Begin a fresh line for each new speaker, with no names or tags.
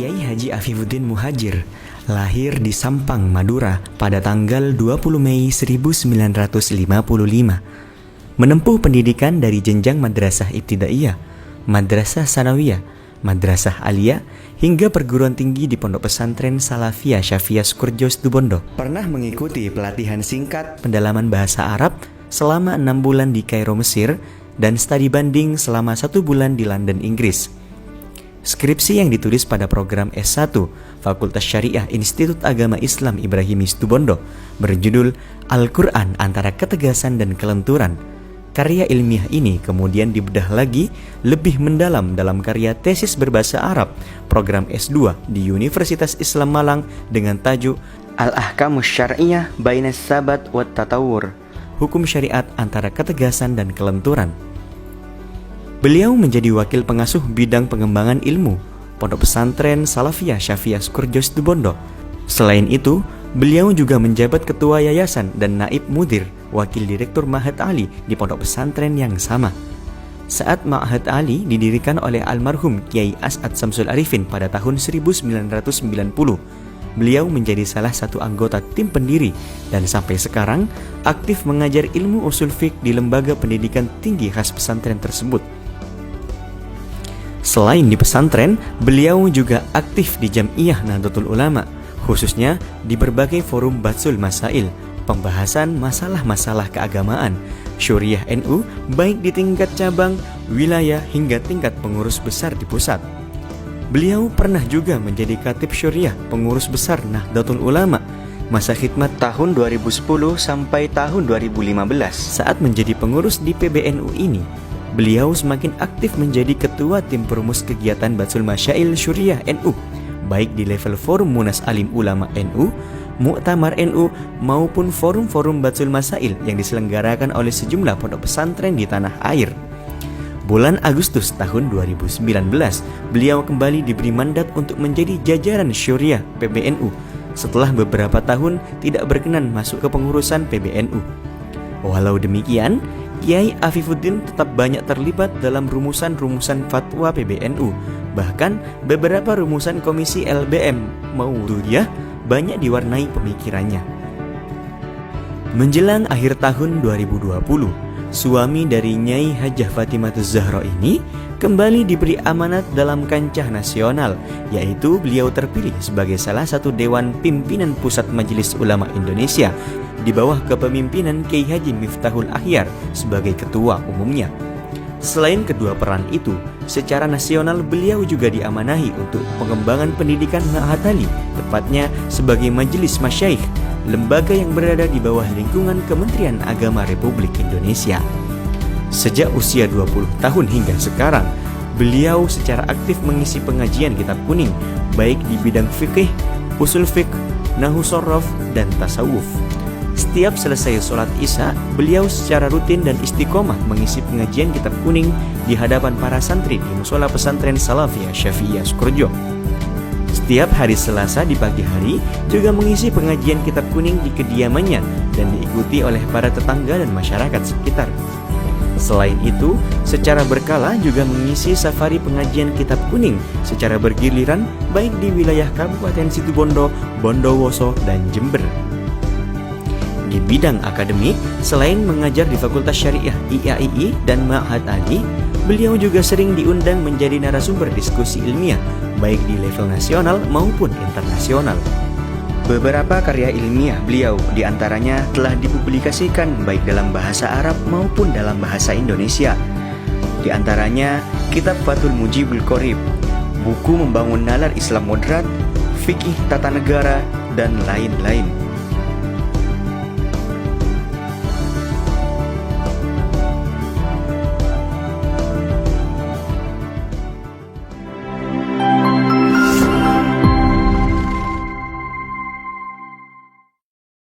Kiai Haji Afifuddin Muhajir lahir di Sampang, Madura pada tanggal 20 Mei 1955. Menempuh pendidikan dari jenjang madrasah ibtidaiyah, madrasah sanawiyah, madrasah aliyah, hingga perguruan tinggi di Pondok Pesantren Salafiyah Syafiyah Sukorejo Situbondo. Pernah mengikuti pelatihan singkat pendalaman bahasa Arab selama 6 bulan di Kairo, Mesir, dan studi banding selama 1 bulan di London, Inggris. Skripsi yang ditulis pada program S1 Fakultas Syariah Institut Agama Islam Ibrahimi Situbondo berjudul Al-Quran Antara Ketegasan dan Kelenturan. Karya ilmiah ini kemudian dibedah lagi lebih mendalam dalam karya tesis berbahasa Arab program S2 di Universitas Islam Malang dengan tajuk Al-Ahkamus Syar'iyah Bainas Sabat wat Tatawur, Hukum Syariat Antara Ketegasan dan Kelenturan. Beliau menjadi wakil pengasuh bidang pengembangan ilmu Pondok Pesantren Salafiyah Syafiyah Sukorejo Situbondo. Selain itu, beliau juga menjabat ketua yayasan dan naib mudir wakil direktur Ma'had Ali di Pondok Pesantren yang sama. Saat Ma'had Ali didirikan oleh almarhum Kiai As'ad Samsul Arifin pada tahun 1990, beliau menjadi salah satu anggota tim pendiri dan sampai sekarang aktif mengajar ilmu usul fiqh di lembaga pendidikan tinggi khas pesantren tersebut. Selain di pesantren, beliau juga aktif di Jam'iyah Nahdlatul Ulama, khususnya di berbagai forum Batsul Masail, pembahasan masalah-masalah keagamaan, Syuriah NU, baik di tingkat cabang, wilayah, hingga tingkat pengurus besar di pusat. Beliau pernah juga menjadi Khatib Syuriah pengurus besar Nahdlatul Ulama masa khidmat tahun 2010 sampai tahun 2015. Saat menjadi pengurus di PBNU ini, beliau semakin aktif menjadi ketua tim perumus kegiatan Batsul Masyail Syuriah NU, baik di level forum Munas Alim Ulama NU, Muktamar NU, maupun forum-forum Batsul Masail yang diselenggarakan oleh sejumlah pondok pesantren di tanah air. Bulan Agustus tahun 2019, beliau kembali diberi mandat untuk menjadi jajaran Syuriah PBNU setelah beberapa tahun tidak berkenan masuk ke pengurusan PBNU. Walau demikian, Kiai Afifuddin tetap banyak terlibat dalam rumusan-rumusan fatwa PBNU. Bahkan beberapa rumusan komisi LBM Maududiyah banyak diwarnai pemikirannya. Menjelang akhir tahun 2020, suami dari Nyai Hajah Fatimatuz Zahra ini kembali diberi amanat dalam kancah nasional, yaitu beliau terpilih sebagai salah satu Dewan Pimpinan Pusat Majelis Ulama Indonesia di bawah kepemimpinan Kiai Haji Miftahul Akhyar sebagai ketua umumnya. Selain kedua peran itu, secara nasional beliau juga diamanahi untuk pengembangan pendidikan Ma'had Ali, tepatnya sebagai Majelis Masyaikh, lembaga yang berada di bawah lingkungan Kementerian Agama Republik Indonesia. Sejak usia 20 tahun hingga sekarang, beliau secara aktif mengisi pengajian kitab kuning, baik di bidang fikih, usul fiqh, nahwu shorof, dan tasawuf. Setiap selesai sholat isya, beliau secara rutin dan istiqomah mengisi pengajian kitab kuning di hadapan para santri di Musola Pesantren Salafiyah Syafiyah Sukorejo. Setiap hari Selasa di pagi hari juga mengisi pengajian kitab kuning di kediamannya dan diikuti oleh para tetangga dan masyarakat sekitar. Selain itu, secara berkala juga mengisi safari pengajian kitab kuning secara bergiliran baik di wilayah Kabupaten Situbondo, Bondowoso, dan Jember. Di bidang akademik, selain mengajar di Fakultas Syariah IAII dan Ma'had Ali, beliau juga sering diundang menjadi narasumber diskusi ilmiah, baik di level nasional maupun internasional. Beberapa karya ilmiah beliau diantaranya telah dipublikasikan baik dalam bahasa Arab maupun dalam bahasa Indonesia. Di antaranya Kitab Fathul Mujibul Qorib, Buku Membangun Nalar Islam Moderat, Fikih Tata Negara, dan lain-lain.